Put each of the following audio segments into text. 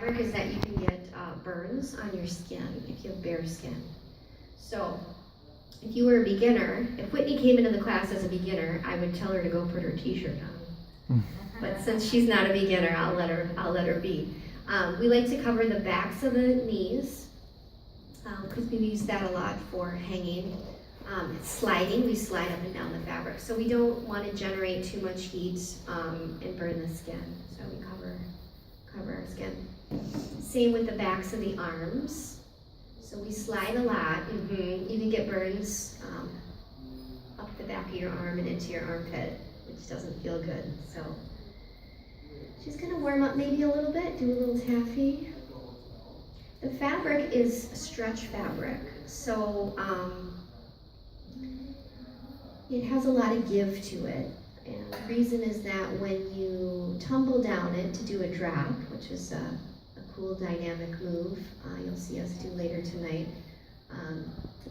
fabric is that you can get burns on your skin if you have bare skin. So if you were a beginner, if Whitney came into the class as a beginner, I would tell her to go put her t-shirt on. But since she's not a beginner, I'll let her be. We like to cover the backs of the knees because we use that a lot for hanging. It's sliding, we slide up and down the fabric. So we don't want to generate too much heat and burn the skin. So we cover our skin. Same with the backs of the arms. So we slide a lot. You can get burns up the back of your arm and into your armpit, which doesn't feel good. So she's gonna warm up maybe a little bit, do a little taffy. The fabric is stretch fabric, so it has a lot of give to it. And the reason is that when you tumble down it to do a drop, which is a cool dynamic move, you'll see us do later tonight,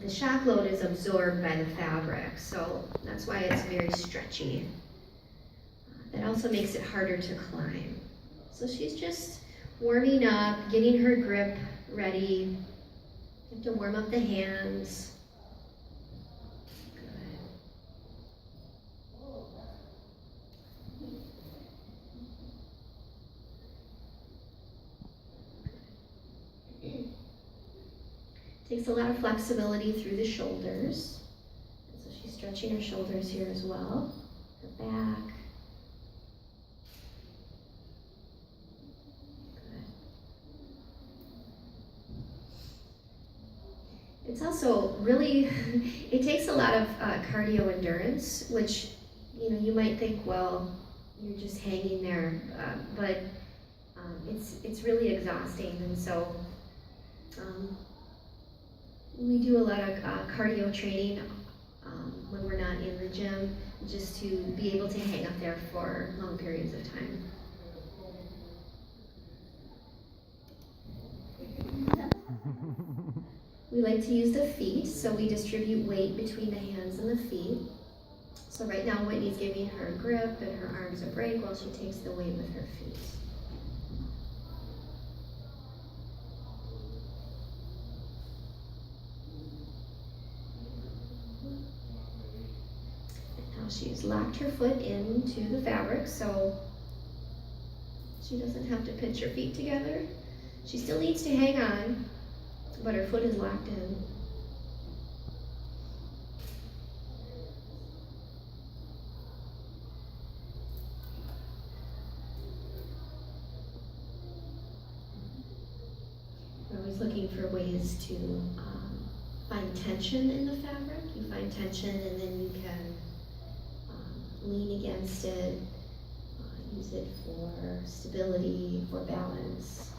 the shock load is absorbed by the fabric, so that's why it's very stretchy. That also makes it harder to climb. So she's just warming up, getting her grip ready. You have to warm up the hands. Takes a lot of flexibility through the shoulders. So she's stretching her shoulders here as well. Her back. Good. It's also really, it takes a lot of cardio endurance, which, you might think, well, you're just hanging there, but it's really exhausting. And so, we do a lot of cardio training when we're not in the gym, just to be able to hang up there for long periods of time. We like to use the feet, so we distribute weight between the hands and the feet. So right now Whitney's giving her a grip and her arms a break while she takes the weight with her feet. She's locked her foot into the fabric, so she doesn't have to pinch her feet together. She still needs to hang on, but her foot is locked in. We're always looking for ways to find tension in the fabric. You find tension and then you can lean against it, use it for stability, for balance.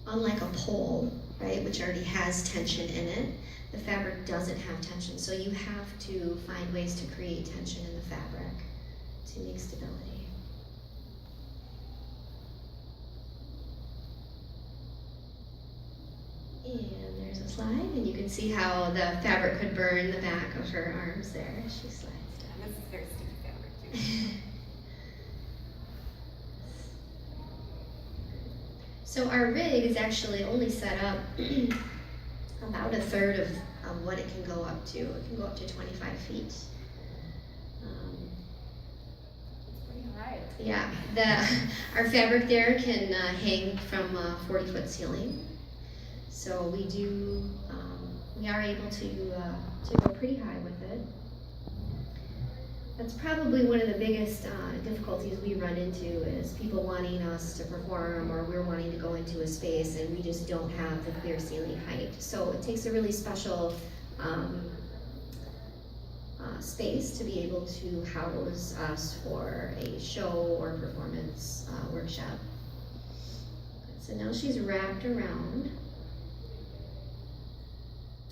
Unlike a pole, right, which already has tension in it, the fabric doesn't have tension. So you have to find ways to create tension in the fabric to make stability. And there's a slide, and you can see how the fabric could burn the back of her arms there as she slides down. This is very sticky fabric too. So our rig is actually only set up about a third of what it can go up to. It can go up to 25 feet. It's pretty high. Yeah, our fabric there can hang from a 40-foot ceiling. So we are able to go pretty high with it. That's probably one of the biggest difficulties we run into is people wanting us to perform, or we're wanting to go into a space and we just don't have the clear ceiling height. So it takes a really special space to be able to house us for a show or performance workshop. So now she's wrapped around.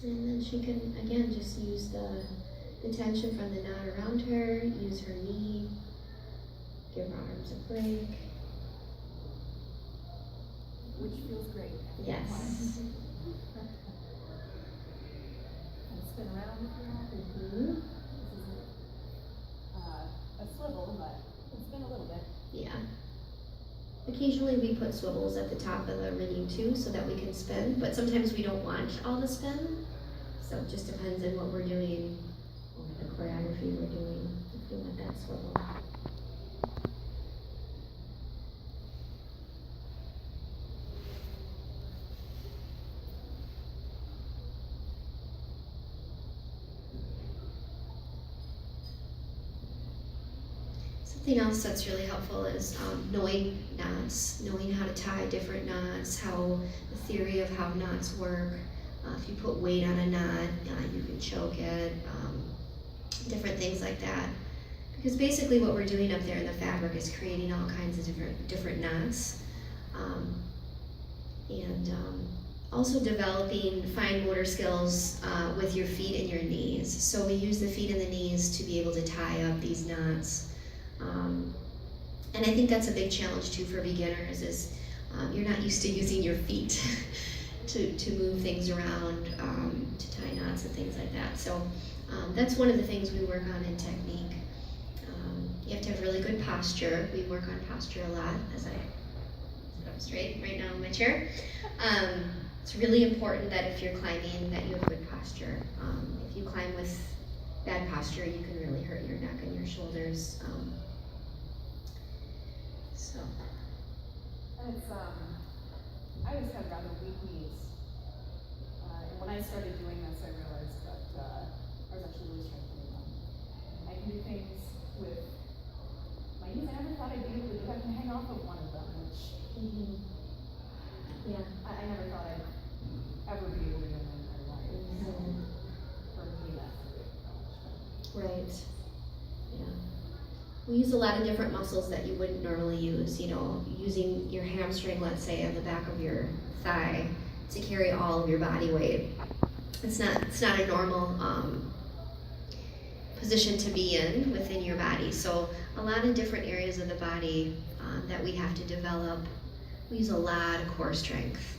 And then she can, again, just use the tension from the knot around her, use her knee, give her arms a break. Which feels great. Yes. And spin around if you want. Mm-hmm. This is a swivel, but It's been a little bit. Yeah. Occasionally we put swivels at the top of the rigging too so that we can spin, but sometimes we don't want all the spin. So it just depends on what we're doing or the choreography we're doing, if we want that swivel. Something else that's really helpful is knowing knots, knowing how to tie different knots, how the theory of how knots work. If you put weight on a knot, you can choke it, different things like that. Because basically what we're doing up there in the fabric is creating all kinds of different knots. Also developing fine motor skills with your feet and your knees. So we use the feet and the knees to be able to tie up these knots. And I think that's a big challenge too for beginners is you're not used to using your feet to move things around, to tie knots and things like that. So that's one of the things we work on in technique. You have to have really good posture. We work on posture a lot as I sit up straight right now in my chair. It's really important that if you're climbing that you have good posture. If you climb with bad posture, you can really hurt your neck and your shoulders. And it's, I always had rather weak knees. And when I started doing this, I realized that I was actually really strengthening them. I can do things with my knees I never thought I'd be able to do. I can hang off of one of them, which Yeah. I never thought I'd ever be able to do in my entire life. For me, that's a big accomplishment. Right. Yeah. We use a lot of different muscles that you wouldn't normally use, you know, using your hamstring, let's say, on the back of your thigh to carry all of your body weight. It's not a normal position to be in within your body. So a lot of different areas of the body that we have to develop. We use a lot of core strength.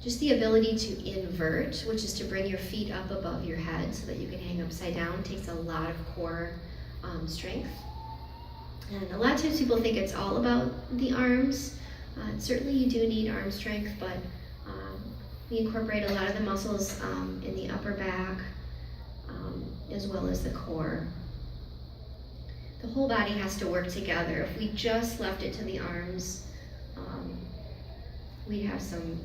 Just the ability to invert, which is to bring your feet up above your head so that you can hang upside down, takes a lot of core strength. And a lot of times people think it's all about the arms. Certainly you do need arm strength, but we incorporate a lot of the muscles in the upper back as well as the core. The whole body has to work together. If we just left it to the arms, we'd have some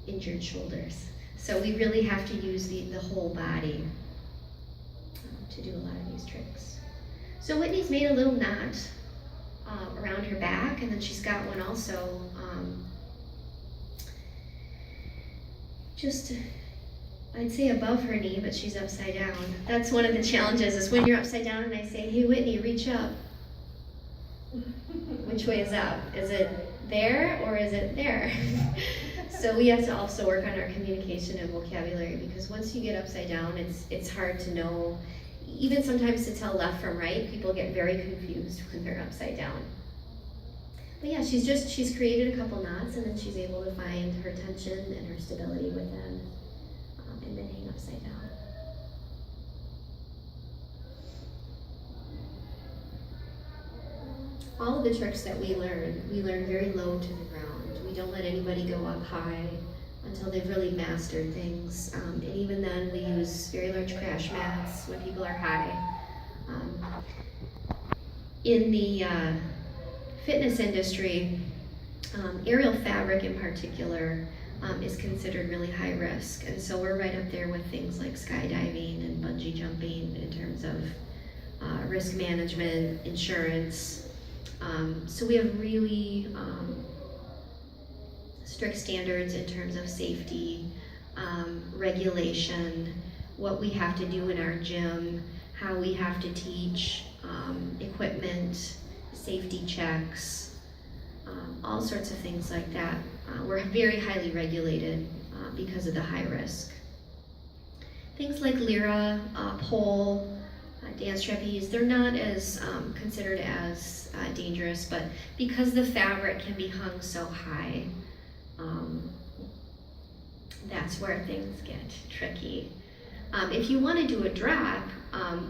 injured shoulders. So we really have to use the whole body to do a lot of these tricks. So Whitney's made a little knot around her back, and then she's got one also just, I'd say above her knee, but she's upside down. That's one of the challenges, is when you're upside down and I say, hey Whitney, reach up. Which way is up? Is it there or is it there? So we have to also work on our communication and vocabulary, because once you get upside down, it's hard to know. Even sometimes to tell left from right, people get very confused when they're upside down. But yeah, she's created a couple knots, and then she's able to find her tension and her stability within, and then hang upside down. All of the tricks that we learn very low to the ground. We don't let anybody go up high until they've really mastered things. And even then, we use very large crash mats when people are high. In the fitness industry, aerial fabric in particular is considered really high risk. And so we're right up there with things like skydiving and bungee jumping in terms of risk management, insurance. So we have really strict standards in terms of safety, regulation, what we have to do in our gym, how we have to teach, equipment, safety checks, all sorts of things like that. We're very highly regulated because of the high risk. Things like lyra, pole, dance trapeze, they're not as considered as dangerous, but because the fabric can be hung so high, that's where things get tricky. If you want to do a drop,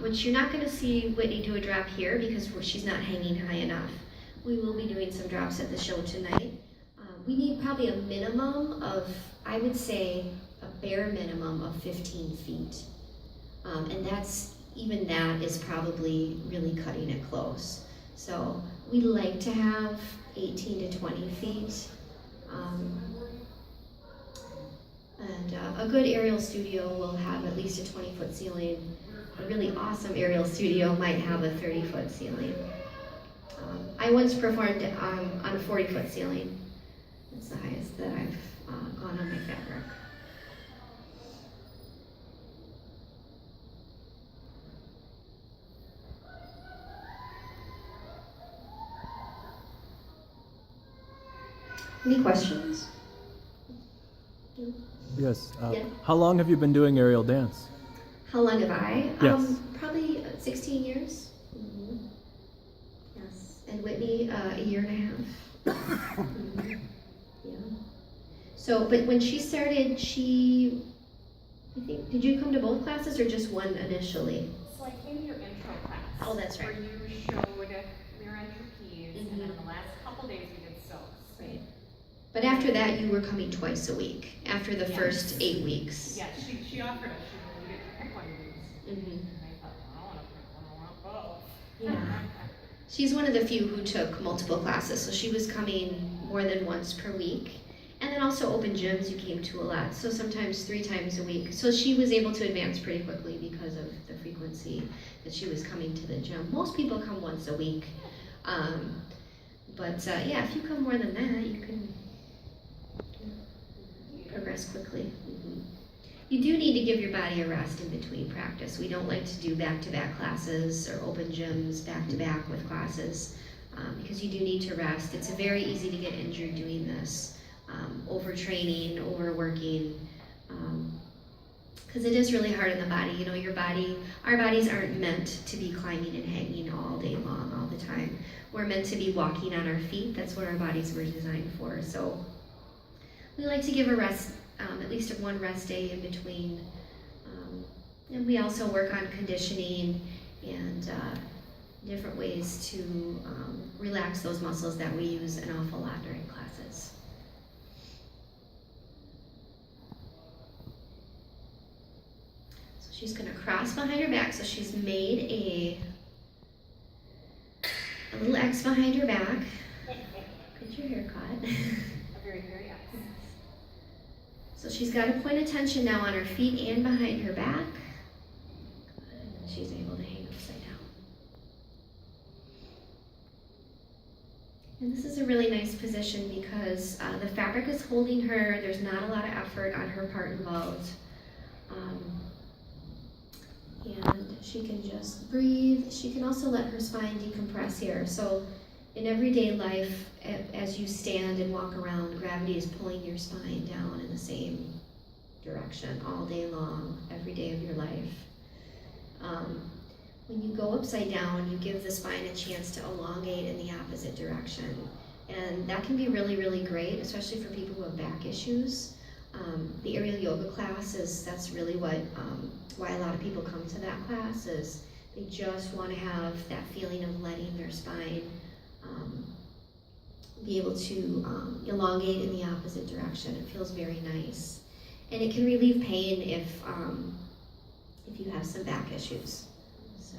which you're not going to see Whitney do a drop here because she's not hanging high enough. We will be doing some drops at the show tonight. We need probably a minimum of, I would say, a bare minimum of 15 feet. And even that is probably really cutting it close. So we like to have 18 to 20 feet. And a good aerial studio will have at least a 20-foot ceiling. A really awesome aerial studio might have a 30-foot ceiling. I once performed on a 40-foot ceiling. That's the highest that I've gone on my fabric. Any questions? Yes. Yeah. How long have you been doing aerial dance? How long have I? Yes. Probably 16 years. Mm-hmm. Yes. And Whitney, a year and a half. Mm-hmm. Yeah. So, but when she started, I think, did you come to both classes or just one initially? So I came to your intro class. Oh, that's right. Where you showed your entropes, and then the last couple days we did soaks. Right. But after that, you were coming twice a week, after the first 8 weeks. Yeah, she offered us, we get to pick one of these. Mm-hmm. And I thought, I don't want to pick one, I want both. Yeah. She's one of the few who took multiple classes, so she was coming more than once per week. And then also open gyms you came to a lot, so sometimes 3 times a week. So she was able to advance pretty quickly because of the frequency that she was coming to the gym. Most people come once a week. But yeah, if you come more than that, you can progress quickly. Mm-hmm. You do need to give your body a rest in between practice. We don't like to do back-to-back classes or open gyms back-to-back with classes because you do need to rest. It's very easy to get injured doing this. Overtraining, overworking, because it is really hard on the body. You know, our bodies aren't meant to be climbing and hanging all day long, all the time. We're meant to be walking on our feet. That's what our bodies were designed for. So we like to give a rest, at least one rest day in between. And we also work on conditioning and different ways to relax those muscles that we use an awful lot during classes. She's going to cross behind her back, so she's made a little X behind her back. Get your hair cut. A very, very X. So she's got to point attention now on her feet and behind her back. And then she's able to hang upside down. And this is a really nice position because the fabric is holding her. There's not a lot of effort on her part involved. And she can just breathe. She can also let her spine decompress here. So in everyday life, as you stand and walk around, gravity is pulling your spine down in the same direction all day long, every day of your life. When you go upside down, you give the spine a chance to elongate in the opposite direction. And that can be really, really great, especially for people who have back issues. The aerial yoga class that's really why a lot of people come to that class is they just want to have that feeling of letting their spine be able to elongate in the opposite direction. It feels very nice. And it can relieve pain if you have some back issues. So.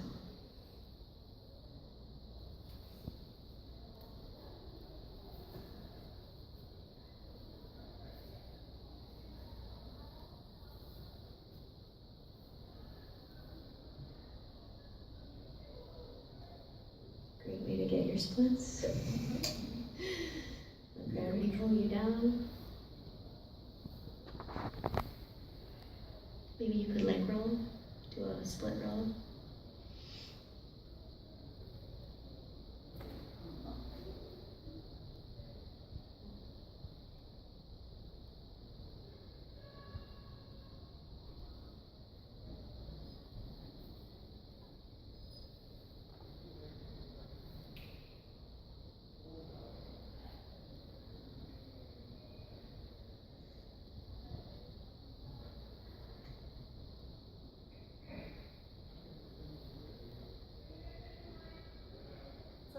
Great way to get your splits. Let gravity pull you down. Maybe you could leg roll, do a split roll.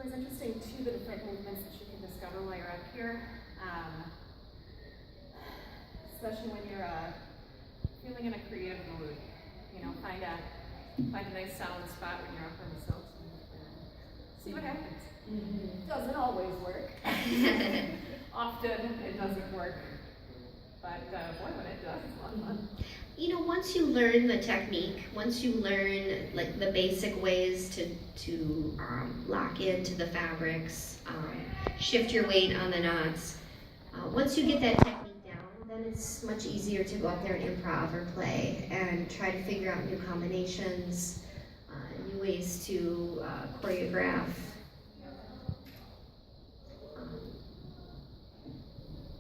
always interesting too, the different movements that you can discover while you're up here. Especially when you're feeling in a creative mood. You know, find a nice solid spot when you're up on the silks and see what happens. Mm-hmm. Doesn't always work. Often it doesn't work. But boy, when it does, it's a lot of fun. You know, once you learn the technique, once you learn like the basic ways to lock into the fabrics, shift your weight on the knots, once you get that technique down, then it's much easier to go up there and improv or play and try to figure out new combinations, new ways to choreograph